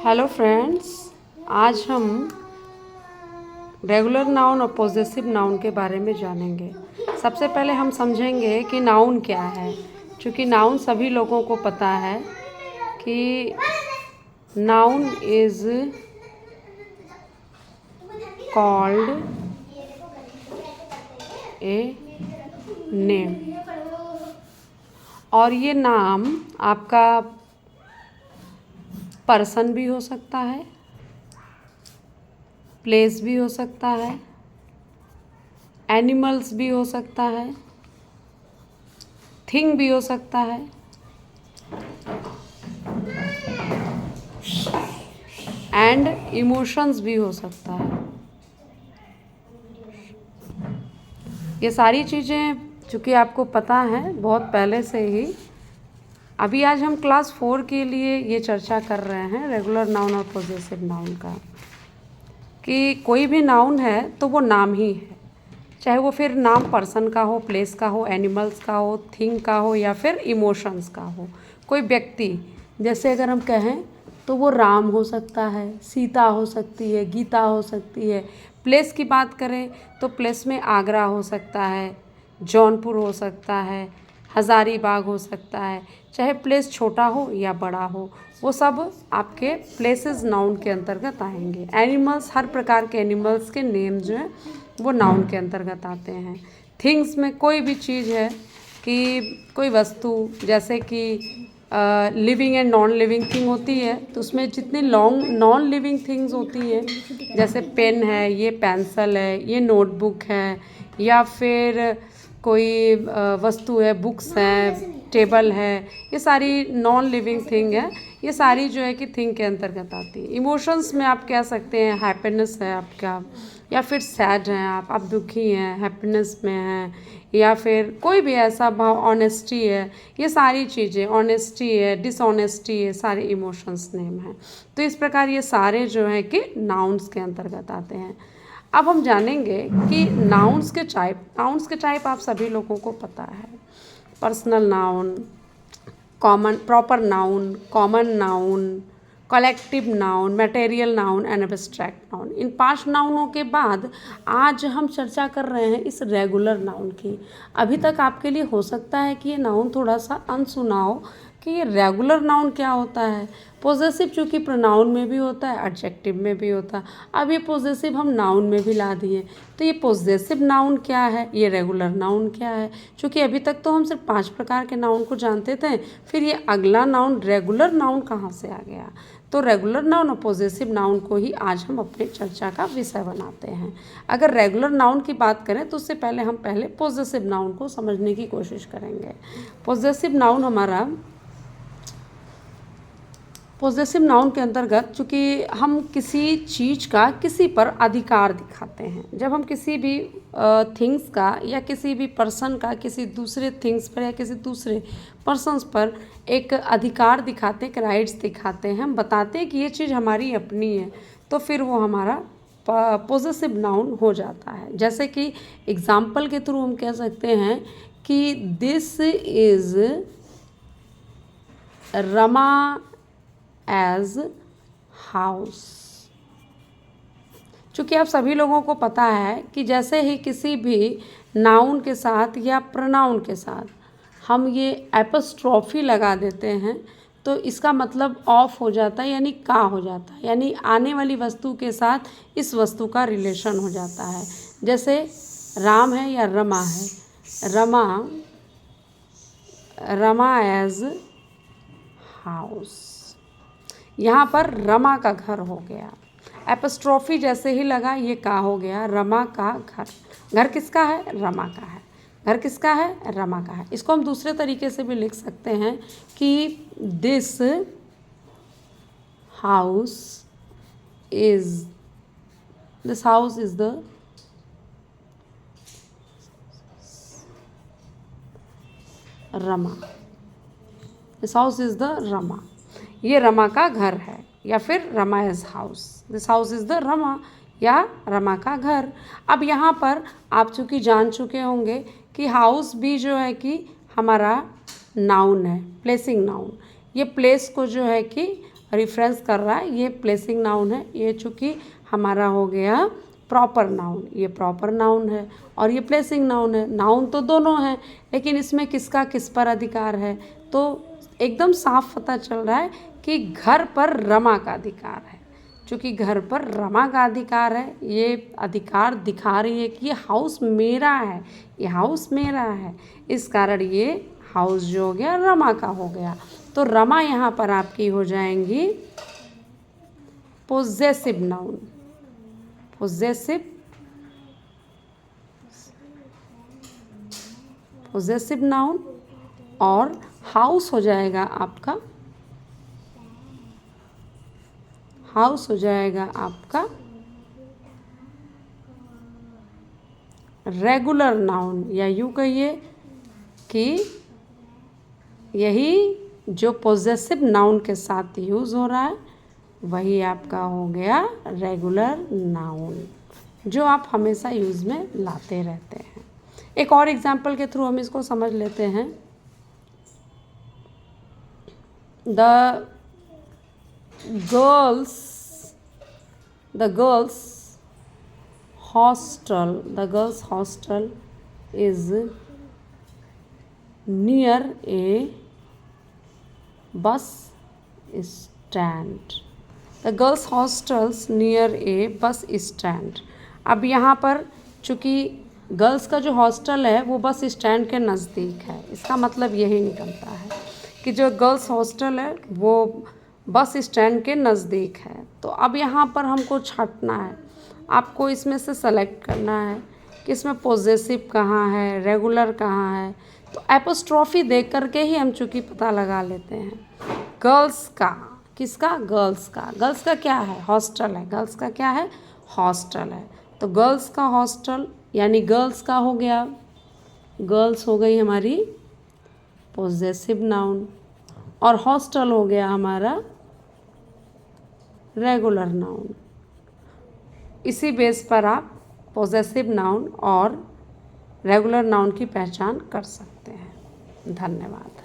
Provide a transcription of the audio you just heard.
Hello friends, आज हम regular noun और पॉजेसिव नाउन के बारे में जानेंगे। सबसे पहले हम समझेंगे कि नाउन क्या है। क्योंकि नाउन सभी लोगों को पता है कि noun is called a name, और ये नाम आपका पर्सन भी हो सकता है, प्लेस भी हो सकता है, एनिमल्स भी हो सकता है, थिंग भी हो सकता है, एंड इमोशंस भी हो सकता है। ये सारी चीज़ें चूँकि आपको पता है बहुत पहले से ही, अभी आज हम क्लास 4 के लिए ये चर्चा कर रहे हैं रेगुलर नाउन और पॉजेसिव नाउन का, कि कोई भी नाउन है तो वो नाम ही है, चाहे वो फिर नाम पर्सन का हो, प्लेस का हो, एनिमल्स का हो, थिंग का हो, या फिर इमोशंस का हो। कोई व्यक्ति, जैसे अगर हम कहें तो वो राम हो सकता है, सीता हो सकती है, गीता हो सकती है। प्लेस की बात करें तो प्लेस में आगरा हो सकता है, जौनपुर हो सकता है, हज़ारीबाग हो सकता है। चाहे प्लेस छोटा हो या बड़ा हो, वो सब आपके प्लेसेस नाउन के अंतर्गत आएंगे। एनिमल्स, हर प्रकार के एनिमल्स के नेम जो हैं वो नाउन के अंतर्गत आते हैं। थिंग्स में कोई भी चीज़ है कि कोई वस्तु, जैसे कि living and non living thing होती है, तो उसमें जितनी लॉन्ग नॉन लिविंग थिंग्स होती हैं, जैसे पेन है, ये पेंसिल है, ये नोटबुक है, या फिर कोई वस्तु है, बुक्स हैं, टेबल है, ये सारी नॉन लिविंग थिंग है। ये सारी जो है कि थिंग के अंतर्गत आती है। इमोशंस में आप कह सकते हैं हैप्पीनेस है आपका, या फिर सैड हैं आप दुखी हैं, हैप्पीनेस में हैं, या फिर कोई भी ऐसा भाव, ऑनेस्टी है, ये सारी चीज़ें, ऑनेस्टी है, डिसऑनेस्टी है, सारे इमोशंस नेम हैं। तो इस प्रकार ये सारे जो हैं कि नाउन्स के अंतर्गत आते हैं। अब हम जानेंगे कि नाउन्स के टाइप आप सभी लोगों को पता है। Personal noun, common proper noun, common noun, collective noun, material noun and abstract noun. इन 5 नाउनों के बाद आज हम चर्चा कर रहे हैं इस रेगुलर नाउन की। अभी तक आपके लिए हो सकता है कि ये नाउन थोड़ा सा अनसुना हो कि ये रेगुलर नाउन क्या होता है। पॉजेसिव चूँकि प्रोनाउन में भी होता है, एडजेक्टिव में भी होता है, अब ये पॉजेसिव हम नाउन में भी ला दिए। तो ये पॉजेसिव नाउन क्या है, ये रेगुलर नाउन क्या है। चूँकि अभी तक तो हम सिर्फ 5 प्रकार के नाउन को जानते थे, फिर ये अगला नाउन रेगुलर नाउन कहाँ से आ गया। तो रेगुलर नाउन और पॉजेसिव नाउन को ही आज हम अपनी चर्चा का विषय बनाते हैं। अगर रेगुलर नाउन की बात करें तो उससे पहले हम पॉजेसिव नाउन को समझने की कोशिश करेंगे। पॉजेसिव नाउन के अंतर्गत चूँकि हम किसी चीज़ का किसी पर अधिकार दिखाते हैं। जब हम किसी भी थिंग्स का या किसी भी पर्सन का किसी दूसरे थिंग्स पर या किसी दूसरे पर्सन्स पर एक अधिकार दिखाते हैं, एक राइट्स दिखाते हैं, हम बताते हैं कि ये चीज़ हमारी अपनी है, तो फिर वो हमारा पॉजेसिव नाउन हो जाता है। जैसे कि एग्जाम्पल के थ्रू हम कह सकते हैं कि दिस इज़ रमा एज हाउस। चूँकि आप सभी लोगों को पता है कि जैसे ही किसी भी नाउन के साथ या प्रोनाउन के साथ हम ये एपोस्ट्रॉफी लगा देते हैं तो इसका मतलब ऑफ हो जाता है, यानी का हो जाता है, यानी आने वाली वस्तु के साथ इस वस्तु का रिलेशन हो जाता है। जैसे राम है या रमा है, रमा एज हाउस, यहाँ पर रमा का घर हो गया। एपोस्ट्रॉफी जैसे ही लगा, ये का हो गया, रमा का घर। घर किसका है, रमा का है। घर किसका है, रमा का है। इसको हम दूसरे तरीके से भी लिख सकते हैं कि this house is the Rama. This house is the Rama, ये रमा का घर है, या फिर Rama is house. This house is the Rama, या रमा का घर। अब यहाँ पर आप चूँकि जान चुके होंगे कि हाउस भी जो है कि हमारा नाउन है, प्लेसिंग नाउन। ये प्लेस को जो है कि रिफरेंस कर रहा है, ये प्लेसिंग नाउन है। ये चूँकि हमारा हो गया प्रॉपर नाउन, ये प्रॉपर नाउन है और ये प्लेसिंग नाउन है। नाउन तो दोनों हैं, लेकिन इसमें किसका किस पर अधिकार है, तो एकदम साफ पता चल रहा है कि घर पर रमा का अधिकार है। चूँकि घर पर रमा का अधिकार है, ये अधिकार दिखा रही है कि ये हाउस मेरा है, ये हाउस मेरा है, इस कारण ये हाउस जो हो गया रमा का हो गया। तो रमा यहाँ पर आपकी हो जाएंगी पोजेसिव नाउन, पोजेसिव नाउन। और हाउस हो जाएगा आपका, हाउस हो जाएगा आपका रेगुलर नाउन, या यूँ कहिए कि यही जो पोजेसिव नाउन के साथ यूज़ हो रहा है वही आपका हो गया रेगुलर नाउन, जो आप हमेशा यूज़ में लाते रहते हैं। एक और एग्जाम्पल के थ्रू हम इसको समझ लेते हैं। The girls hostel is near a bus stand. The girls hostels near a bus stand. अब यहाँ पर चूँकि गर्ल्स का जो हॉस्टल है वो बस स्टैंड के नज़दीक है, इसका मतलब यही निकलता है कि जो गर्ल्स हॉस्टल है वो बस स्टैंड के नज़दीक है। तो अब यहाँ पर हमको छांटना है, आपको इसमें से सेलेक्ट करना है कि इसमें पोजेसिव कहाँ है, रेगुलर कहाँ है। तो एपोस्ट्रॉफी देख करके ही हम चूँकि पता लगा लेते हैं। गर्ल्स का, किसका, गर्ल्स का, गर्ल्स का क्या है, हॉस्टल है, गर्ल्स का क्या है, हॉस्टल है। तो गर्ल्स का हॉस्टल यानी गर्ल्स का हो गया, गर्ल्स हो गई हमारी पोजेसिव नाउन, और हॉस्टल हो गया हमारा रेगुलर नाउन। इसी बेस पर आप पोजेसिव नाउन और रेगुलर नाउन की पहचान कर सकते हैं। धन्यवाद।